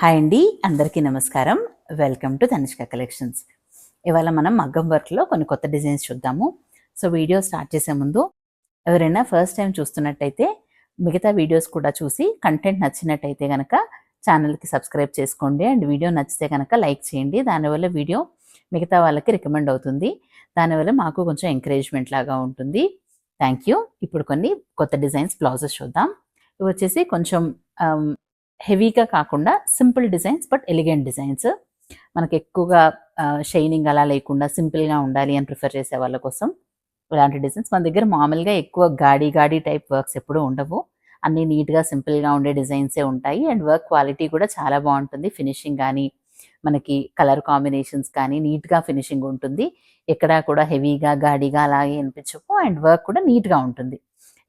Hi అండి, అందరికీ నమస్కారం. Welcome to Tanishq collections. ఇవాళ మనం మగ్గం వర్క్లో కొన్ని కొత్త డిజైన్స్ చూద్దాము. సో వీడియో స్టార్ట్ చేసే ముందు ఎవరైనా ఫస్ట్ టైం చూస్తున్నట్టయితే మిగతా వీడియోస్ కూడా చూసి కంటెంట్ నచ్చినట్టయితే కనుక ఛానల్కి సబ్స్క్రైబ్ చేసుకోండి. అండ్ వీడియో నచ్చితే కనుక లైక్ చేయండి. దానివల్ల వీడియో మిగతా వాళ్ళకి రికమెండ్ అవుతుంది. దానివల్ల మాకు కొంచెం ఎంకరేజ్మెంట్ లాగా ఉంటుంది. Thank you. ఇప్పుడు కొన్ని కొత్త డిజైన్స్ బ్లౌజెస్ చూద్దాం. ఇవి వచ్చేసి కొంచెం హెవీగా కాకుండా simple designs but elegant designs. మనకి ఎక్కువగా షైనింగ్ అలా లేకుండా సింపుల్గా ఉండాలి అని ప్రిఫర్ చేసే వాళ్ళ కోసం ఇలాంటి డిజైన్స్ మన దగ్గర మామూలుగా ఎక్కువ గాడి టైప్ వర్క్స్ ఎప్పుడూ ఉండవు. అన్నీ నీట్గా సింపుల్గా ఉండే డిజైన్సే ఉంటాయి. అండ్ వర్క్ క్వాలిటీ కూడా చాలా బాగుంటుంది. ఫినిషింగ్ కానీ మనకి కలర్ కాంబినేషన్స్ కానీ నీట్గా ఫినిషింగ్ ఉంటుంది. ఎక్కడా కూడా హెవీగా గాడిగా అలాగే అనిపించవు. అండ్ వర్క్ కూడా నీట్గా ఉంటుంది.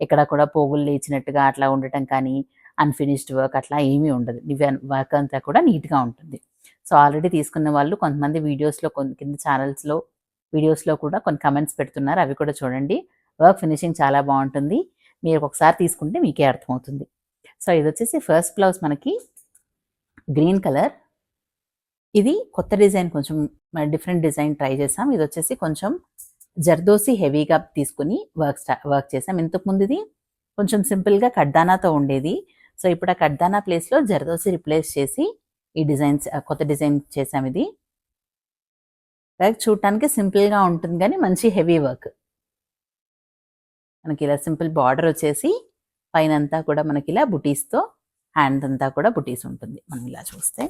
ఎక్కడ కూడా పోగులు లేచినట్టుగా అట్లా ఉండటం కానీ అన్ఫినిష్డ్ వర్క్ అట్లా ఏమీ ఉండదు. వర్క్ అంతా కూడా నీట్గా ఉంటుంది. సో ఆల్రెడీ తీసుకున్న వాళ్ళు కొంతమంది వీడియోస్లో కింద ఛానల్స్లో వీడియోస్లో కూడా కొన్ని కమెంట్స్ పెడుతున్నారు. అవి కూడా చూడండి. వర్క్ ఫినిషింగ్ చాలా బాగుంటుంది. మీరు ఒకసారి తీసుకుంటే మీకే అర్థమవుతుంది. సో ఇది వచ్చేసి ఫస్ట్ బ్లౌజ్ మనకి గ్రీన్ కలర్. ఇది కొత్త డిజైన్, కొంచెం డిఫరెంట్ డిజైన్ ట్రై చేసాం. ఇది వచ్చేసి కొంచెం జర్దోసి హెవీగా తీసుకుని వర్క్ చేసాం. ఇంతకుముందు ఇది కొంచెం సింపుల్గా కడ్దానాతో ఉండేది. సో ఇప్పుడు ఆ కడ్దానా ప్లేస్లో జర్దోసి రిప్లేస్ చేసి ఈ డిజైన్స్ కొత్త డిజైన్ చేసాం. ఇది వర్క్ చూడటానికి సింపుల్గా ఉంటుంది కానీ మంచి హెవీ వర్క్. మనకి ఇలా సింపుల్ బార్డర్ వచ్చేసి పైన అంతా కూడా మనకి ఇలా బుటీస్తో, హ్యాండ్ అంతా కూడా బుటీస్ ఉంటుంది. మనం ఇలా చూస్తే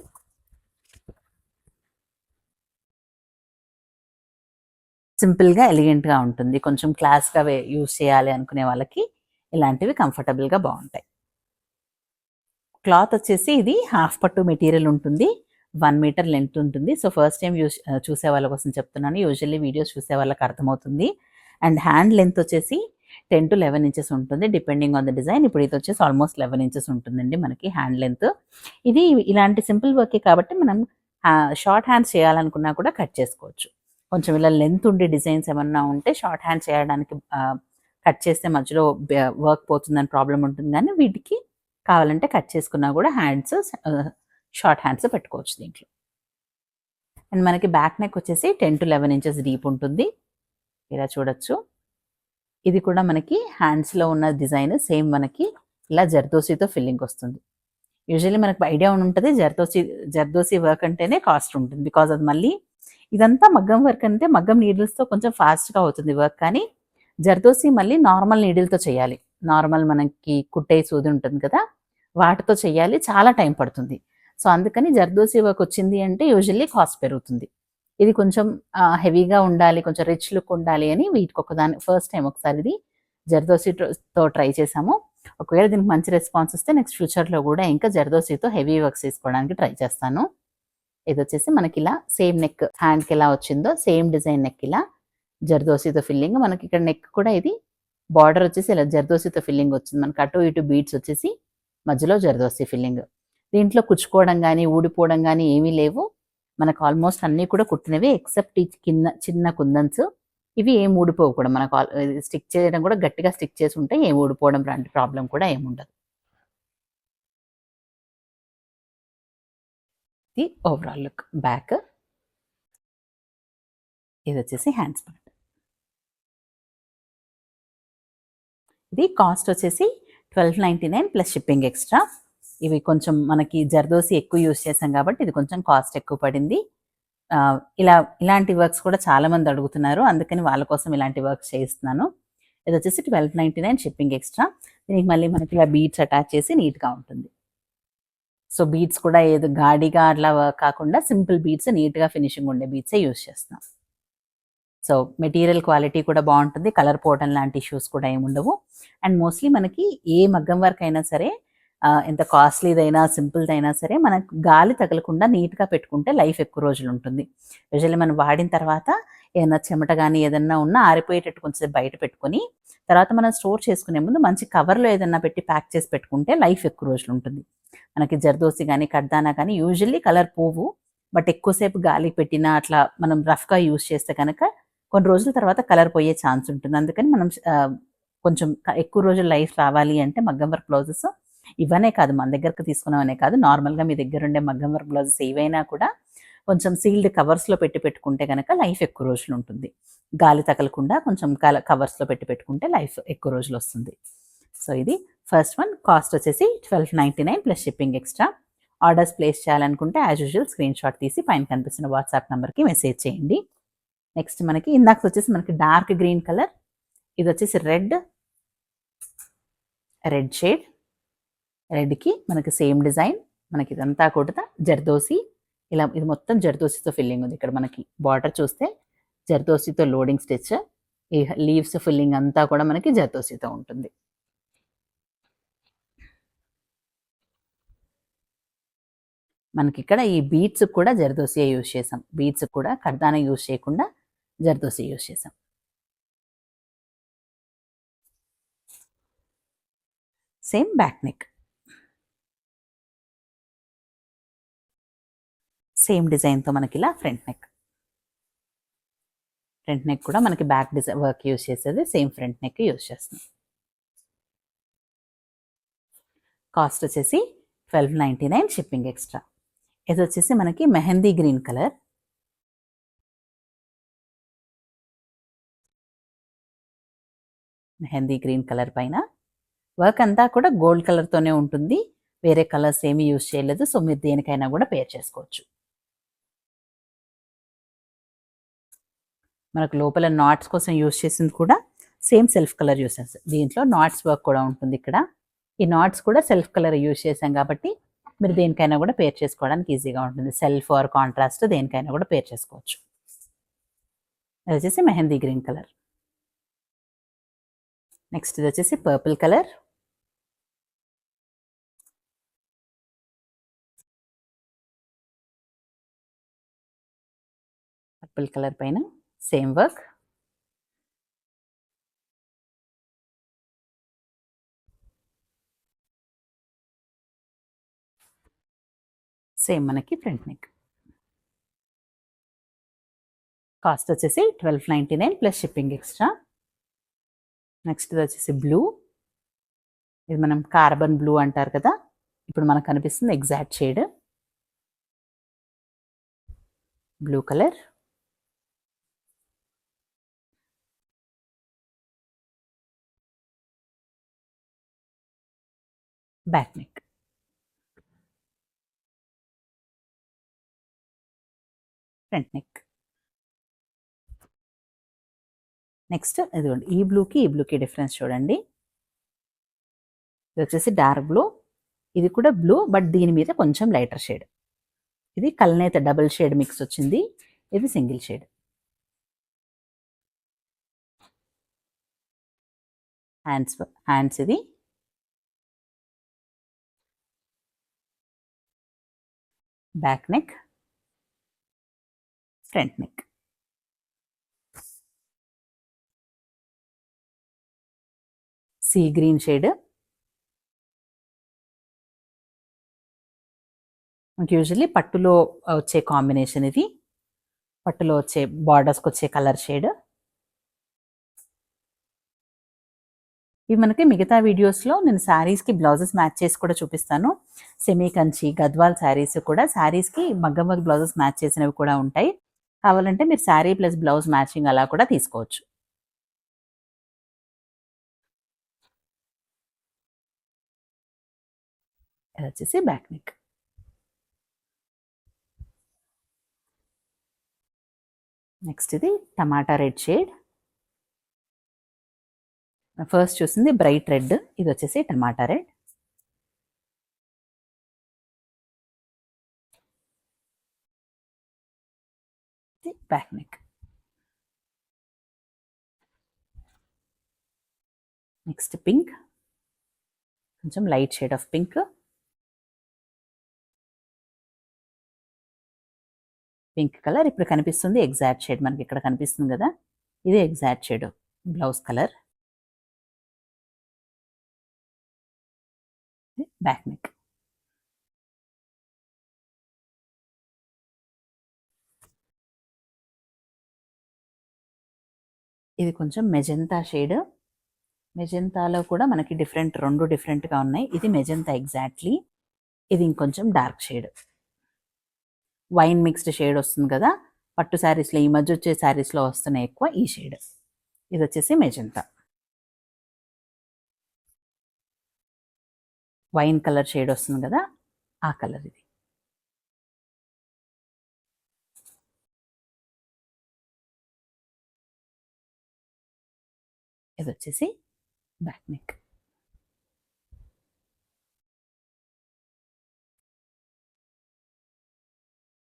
సింపుల్గా ఎలిగెంట్గా ఉంటుంది. కొంచెం క్లాస్గా యూజ్ చేయాలి అనుకునే వాళ్ళకి ఇలాంటివి కంఫర్టబుల్గా బాగుంటాయి. క్లాత్ వచ్చేసి ఇది హాఫ్ పట్టు మెటీరియల్ ఉంటుంది. 1 మీటర్ లెంత్ ఉంటుంది. సో ఫస్ట్ టైం చూసే వాళ్ళ కోసం చెప్తున్నాను. యూజువల్లీ వీడియోస్ చూసే వాళ్ళకి అర్థమవుతుంది. అండ్ హ్యాండ్ లెంత్ వచ్చేసి 10 to 11 ఇంచెస్ ఉంటుంది డిపెండింగ్ ఆన్ ద డిజైన్. ఇప్పుడు ఇది వచ్చేసి ఆల్మోస్ట్ 11 ఇంచెస్ ఉంటుందండి మనకి హ్యాండ్ లెంత్. ఇది ఇలాంటి సింపుల్ వర్కే కాబట్టి మనం షార్ట్ హ్యాండ్స్ చేయాలనుకున్నా కూడా కట్ చేసుకోవచ్చు. కొంచెం ఇలా లెంత్ ఉండే డిజైన్స్ ఏమన్నా ఉంటే షార్ట్ హ్యాండ్ చేయడానికి కట్ చేస్తే మధ్యలో వర్క్ పోతుందని ప్రాబ్లం ఉంటుంది. కానీ వీటికి కావాలంటే కట్ చేసుకున్నా కూడా హ్యాండ్స్ షార్ట్ హ్యాండ్స్ పెట్టుకోవచ్చు దీంట్లో. అండ్ మనకి బ్యాక్ నెక్ వచ్చేసి 10 to 11 ఇంచెస్ డీప్ ఉంటుంది. ఇలా చూడొచ్చు. ఇది కూడా మనకి హ్యాండ్స్లో ఉన్న డిజైన్ సేమ్ మనకి ఇలా జర్దోసితో ఫిల్లింగ్ వస్తుంది. యూజువల్లీ మనకు ఐడియా ఉంటుంది జర్దోసి వర్క్ అంటేనే కాస్ట్ ఉంటుంది. బికాజ్ అది మళ్ళీ ఇదంతా మగ్గం వర్క్ అంటే మగ్గం నీడిల్స్తో కొంచెం ఫాస్ట్గా అవుతుంది వర్క్. కానీ జర్దోసి మళ్ళీ నార్మల్ నీడిల్తో చేయాలి. నార్మల్ మనకి కుట్టే సూది ఉంటుంది కదా, వాటితో చేయాలి. చాలా టైం పడుతుంది. సో అందుకని జర్దోసి వర్క్ వచ్చింది అంటే యూజువల్లీ కాస్ట్ పెరుగుతుంది. ఇది కొంచెం హెవీగా ఉండాలి, కొంచెం రిచ్ లుక్ ఉండాలి అని వీటికి ఒకదాని ఫస్ట్ టైం ఒకసారి ఇది జర్దోసితో ట్రై చేసాము. ఒకవేళ దీనికి మంచి రెస్పాన్స్ వస్తే నెక్స్ట్ ఫ్యూచర్లో కూడా ఇంకా జర్దోసితో హెవీ వర్క్స్ చేసుకోవడానికి ట్రై చేస్తాను. ఇది వచ్చేసి మనకి ఇలా సేమ్ నెక్, హ్యాండ్కి ఎలా వచ్చిందో సేమ్ డిజైన్ నెక్ ఇలా జర్దోసితో ఫిల్లింగ్. మనకి ఇక్కడ నెక్ కూడా ఇది బార్డర్ వచ్చేసి ఇలా జర్దోసితో ఫిల్లింగ్ వచ్చింది. మనకి అటు ఇటు బీడ్స్ వచ్చేసి మధ్యలో జర్దోసి ఫిల్లింగ్. దీంట్లో కుచ్చుకోవడం కానీ ఊడిపోవడం కానీ ఏమీ లేవు. మనకు ఆల్మోస్ట్ అన్నీ కూడా కుట్టినవి ఎక్సెప్ట్ ఈ కింద చిన్న కుందన్స్. ఇవి ఏం ఊడిపోవు కూడా. మనకు స్టిక్ చేయడం కూడా గట్టిగా స్టిక్ చేసి ఉంటే ఏం ఊడిపోవడం లాంటి ప్రాబ్లం కూడా ఏముండదు. ఇది ఓవరాల్ లుక్ బ్యాక్. ఇది వచ్చేసి హ్యాండ్స్ పార్ట్. ఇది కాస్ట్ వచ్చేసి 1299 ప్లస్ షిప్పింగ్ ఎక్స్ట్రా. ఇవి కొంచెం మనకి జర్దోసి ఎక్కువ యూజ్ చేసాం కాబట్టి ఇది కొంచెం కాస్ట్ ఎక్కువ పడింది. ఇలాంటి వర్క్స్ కూడా చాలామంది అడుగుతున్నారు, అందుకని వాళ్ళ కోసం ఇలాంటి వర్క్స్ చేయిస్తున్నాను. ఇది వచ్చేసి 1299 షిప్పింగ్ ఎక్స్ట్రా. దీనికి మళ్ళీ మనకి ఇలా బీడ్స్ అటాచ్ చేసి నీట్గా ఉంటుంది. సో బీడ్స్ కూడా ఏదో గాడిగా అట్లా కాకుండా సింపుల్ బీడ్స్, నీట్గా ఫినిషింగ్ ఉండే బీడ్సే యూజ్ చేస్తున్నాం. సో మెటీరియల్ క్వాలిటీ కూడా బాగుంటుంది. కలర్ పోవడం లాంటి ఇష్యూస్ కూడా ఏముండవు. అండ్ మోస్ట్లీ మనకి ఏ మగ్గం వర్క్ అయినా సరే, ఎంత కాస్ట్లీదైనా సింపుల్దైనా సరే, మనకు గాలి తగలకుండా నీట్గా పెట్టుకుంటే లైఫ్ ఎక్కువ రోజులు ఉంటుంది. యూజువల్లీ మనం వాడిన తర్వాత ఏదైనా చెమట కానీ ఏదన్నా ఉన్నా ఆరిపోయేటట్టు కొంచెం బయట పెట్టుకొని తర్వాత మనం స్టోర్ చేసుకునే ముందు మంచి కవర్లో ఏదన్నా పెట్టి ప్యాక్ చేసి పెట్టుకుంటే లైఫ్ ఎక్కువ రోజులు ఉంటుంది. మనకి జర్దోసి కానీ కడ్దానా కానీ యూజువల్లీ కలర్ పోవు. బట్ ఎక్కువసేపు గాలికి పెట్టినా అట్లా మనం రఫ్గా యూజ్ చేస్తే కనుక కొన్ని రోజుల తర్వాత కలర్ పోయే ఛాన్స్ ఉంటుంది. అందుకని మనం కొంచెం ఎక్కువ రోజులు లైఫ్ రావాలి అంటే మగ్గం వర్క్ బ్లౌజెస్ ఇవనే కాదు, మన దగ్గరకు తీసుకున్నవనే కాదు, నార్మల్గా మీ దగ్గర ఉండే మగ్గం వర్క్ బ్లౌజెస్ ఏవైనా కూడా కొంచెం సీల్డ్ కవర్స్లో పెట్టుకుంటే కనుక లైఫ్ ఎక్కువ రోజులు ఉంటుంది. గాలి తగలకుండా కొంచెం కవర్స్లో పెట్టుకుంటే లైఫ్ ఎక్కువ రోజులు వస్తుంది. సో ఇది ఫస్ట్ వన్. కాస్ట్ వచ్చేసి 1299 plus shipping extra. Orders place చేయాలనుకుంటే యాజ్ యూజువల్ స్క్రీన్ షాట్ తీసి పైన కనిపిస్తున్న వాట్సాప్ నెంబర్కి మెసేజ్ చేయండి. నెక్స్ట్ మనకి ఇందాక వచ్చేసి మనకి డార్క్ గ్రీన్ కలర్, ఇది వచ్చేసి రెడ్ షేడ్. రెడ్కి మనకి సేమ్ డిజైన్, మనకి ఇదంతా కూడా జర్దోసి, ఇలా ఇది మొత్తం జర్దోసితో ఫిల్లింగ్ ఉంది. ఇక్కడ మనకి బార్డర్ చూస్తే జర్దోసితో లోడింగ్ స్టిచ్, ఈ లీవ్స్ ఫిల్లింగ్ అంతా కూడా మనకి జర్దోసితో ఉంటుంది. మనకి ఇక్కడ ఈ బీట్స్ కూడా జర్దోసియే యూజ్ చేసాం. బీట్స్ కూడా కర్దానా యూజ్ చేయకుండా జర్దోసి యూజ్ చేసాం. సేమ్ బ్యాక్ నెక్, సేమ్ డిజైన్తో మనకి ఇలా ఫ్రంట్ నెక్ కూడా మనకి బ్యాక్ డిజైన్ వర్క్ యూజ్ చేసేది సేమ్ ఫ్రంట్ నెక్ యూజ్ చేస్తున్నాం. కాస్ట్ వచ్చేసి 1299 షిప్పింగ్ ఎక్స్ట్రా. ఇది వచ్చేసి మనకి mehndi green colour. Mehndi green colour పైన వర్క్ అంతా కూడా గోల్డ్ కలర్తోనే ఉంటుంది, వేరే కలర్స్ ఏమీ యూజ్ చేయలేదు. సో మీరు దేనికైనా కూడా పేర్ చేసుకోవచ్చు. మనకు లోపల నాట్స్ కోసం యూజ్ చేసింది కూడా సేమ్ సెల్ఫ్ కలర్ యూజ్ చేస్తాం. దీంట్లో నాట్స్ వర్క్ కూడా ఉంటుంది. ఇక్కడ ఈ నాట్స్ కూడా సెల్ఫ్ కలర్ యూజ్ చేసాం కాబట్టి మీరు దేనికైనా కూడా పేర్ చేసుకోవడానికి ఈజీగా ఉంటుంది. సెల్ఫ్ ఆర్ కాంట్రాస్ట్ దేనికైనా కూడా పేర్ చేసుకోవచ్చు. అది వచ్చేసి మెహందీ గ్రీన్ కలర్. నెక్స్ట్ ఇది వచ్చేసి పర్పుల్ కలర్. పర్పుల్ కలర్ పైన సేమ్ వర్క్. సేమ్ మనకి ఫ్రంట్ నెక్. కాస్ట్ వచ్చేసి 1299 ప్లస్ షిప్పింగ్ ఎక్స్ట్రా. నెక్స్ట్ ఇది వచ్చేసి బ్లూ. ఇది మనం కార్బన్ బ్లూ అంటారు కదా, ఇప్పుడు మనకు కనిపిస్తుంది exact shade blue colour. Back neck. Front neck. Next ఇదిగోండి, ఈ బ్లూకి డిఫరెన్స్ చూడండి. ఇది వచ్చేసి డార్క్ బ్లూ, ఇది కూడా బ్లూ బట్ దీని మీద కొంచెం లైటర్ షేడ్. ఇది కల్నేత డబుల్ షేడ్ మిక్స్ వచ్చింది, ఇది సింగిల్ షేడ్. హ్యాండ్స్ ఇది back neck, front neck. Sea green shade. మనకి యూజువల్లీ పట్టులో వచ్చే కాంబినేషన్ ఇది, పట్టులో వచ్చే బార్డర్స్కి వచ్చే కలర్ షేడ్. ఇవి మనకి మిగతా వీడియోస్లో నేను శారీస్కి బ్లౌజెస్ మ్యాచ్ చేసి కూడా చూపిస్తాను. సెమీ కంచి గద్వాల్ శారీస్ కూడా శారీస్కి మగ్గం వర్క్ బ్లౌజెస్ మ్యాచ్ చేసినవి కూడా ఉంటాయి. కావాలంటే మీరు శారీ ప్లస్ బ్లౌజ్ మ్యాచింగ్ అలా కూడా తీసుకోవచ్చు. ఇది వచ్చేసి బ్యాక్ నెక్. నెక్స్ట్ ఇది టమాటా రెడ్ షేడ్. ఫస్ట్ చూసింది బ్రైట్ రెడ్, ఇది వచ్చేసి tomato red. Back neck. Next pink, కొంచెం light shade of pink. Pink colour ఇప్పుడు కనిపిస్తుంది ఎగ్జాక్ట్ షేడ్, మనకి ఇక్కడ కనిపిస్తుంది కదా, ఇది exact shade blouse colour. Back neck. ఇది కొంచెం మెజంతా షేడ్, మెజెంతాలో కూడా మనకి రెండు డిఫరెంట్గా ఉన్నాయి. ఇది మెజెంతా ఎగ్జాక్ట్లీ, ఇది ఇంకొంచెం dark shade, wine mixed shade వస్తుంది కదా పట్టు శారీస్లో, ఈ మధ్య వచ్చే శారీస్లో వస్తున్నాయి ఎక్కువ ఈ షేడ్. ఇది వచ్చేసి మెజెంతా, వైన్ కలర్ షేడ్ వస్తుంది కదా ఆ కలర్ ఇది. ఇది వచ్చేసి బ్యాక్ నెక్.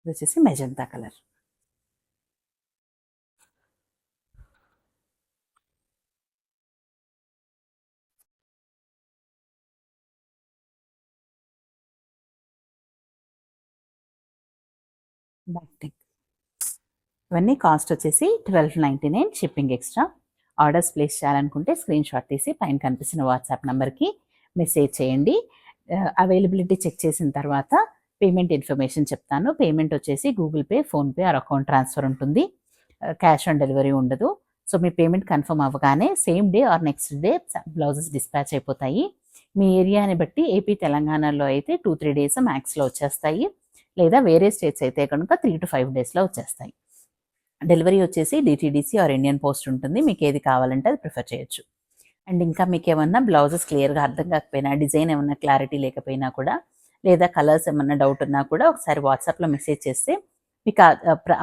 ఇది వచ్చేసి మెజంతా కలర్. Back neck. ఇవన్నీ కాస్ట్ వచ్చేసి 1299 షిప్పింగ్ ఎక్స్ట్రా. ఆర్డర్స్ ప్లేస్ చేయాలనుకుంటే స్క్రీన్ షాట్ తీసి పైన కనిపిస్తున్న వాట్సాప్ నెంబర్కి మెసేజ్ చేయండి. అవైలబిలిటీ చెక్ చేసిన తర్వాత పేమెంట్ ఇన్ఫర్మేషన్ చెప్తాను. పేమెంట్ వచ్చేసి Google pay, PhonePe are account transfer ఉంటుంది. క్యాష్ ఆన్ డెలివరీ ఉండదు. సో మీ పేమెంట్ కన్ఫర్మ్ అవ్వగానే same day or next day blouses dispatch అయిపోతాయి. మీ ఏరియాని బట్టి ఏపీ తెలంగాణలో అయితే 2-3 డేస్ మ్యాక్స్లో వచ్చేస్తాయి, లేదా వేరే స్టేట్స్ అయితే కనుక 3 to 5 డేస్లో వచ్చేస్తాయి. డెలివరీ వచ్చేసి డిటీడీసీ ఆర్ ఇండియన్ పోస్ట్ ఉంటుంది. మీకు ఏది కావాలంటే అది ప్రిఫర్ చేయొచ్చు. అండ్ ఇంకా మీకు ఏమన్నా బ్లౌజెస్ క్లియర్గా అర్థం కాకపోయినా, డిజైన్ ఏమన్నా క్లారిటీ లేకపోయినా కూడా, లేదా కలర్స్ ఏమన్నా డౌట్ ఉన్నా కూడా ఒకసారి వాట్సాప్లో మెసేజ్ చేస్తే మీకు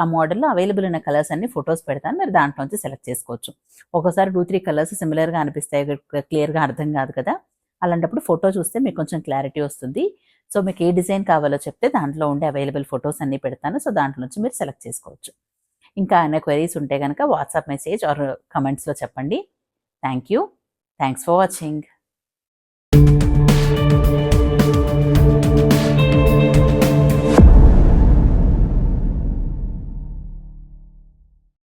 ఆ మోడల్లో అవైలబుల్ ఉన్న కలర్స్ అన్ని ఫొటోస్ పెడతాను, మీరు దాంట్లోంచి సెలెక్ట్ చేసుకోవచ్చు. ఒక్కోసారి 2-3 కలర్స్ సిమిలర్గా అనిపిస్తాయి, క్లియర్గా అర్థం కాదు కదా, అలాంటప్పుడు ఫోటో చూస్తే మీకు కొంచెం క్లారిటీ వస్తుంది. సో మీకు ఏ డిజైన్ కావాలో చెప్తే దాంట్లో ఉండే అవైలబుల్ ఫొటోస్ అన్నీ పెడతాను. సో దాంట్లో నుంచి మీరు సెలెక్ట్ చేసుకోవచ్చు. ఇంకా ఏమైనా క్వైరీస్ ఉంటే కనుక వాట్సాప్ మెసేజ్ ఆర్ కమెంట్స్లో చెప్పండి. Thank you. Thanks for watching.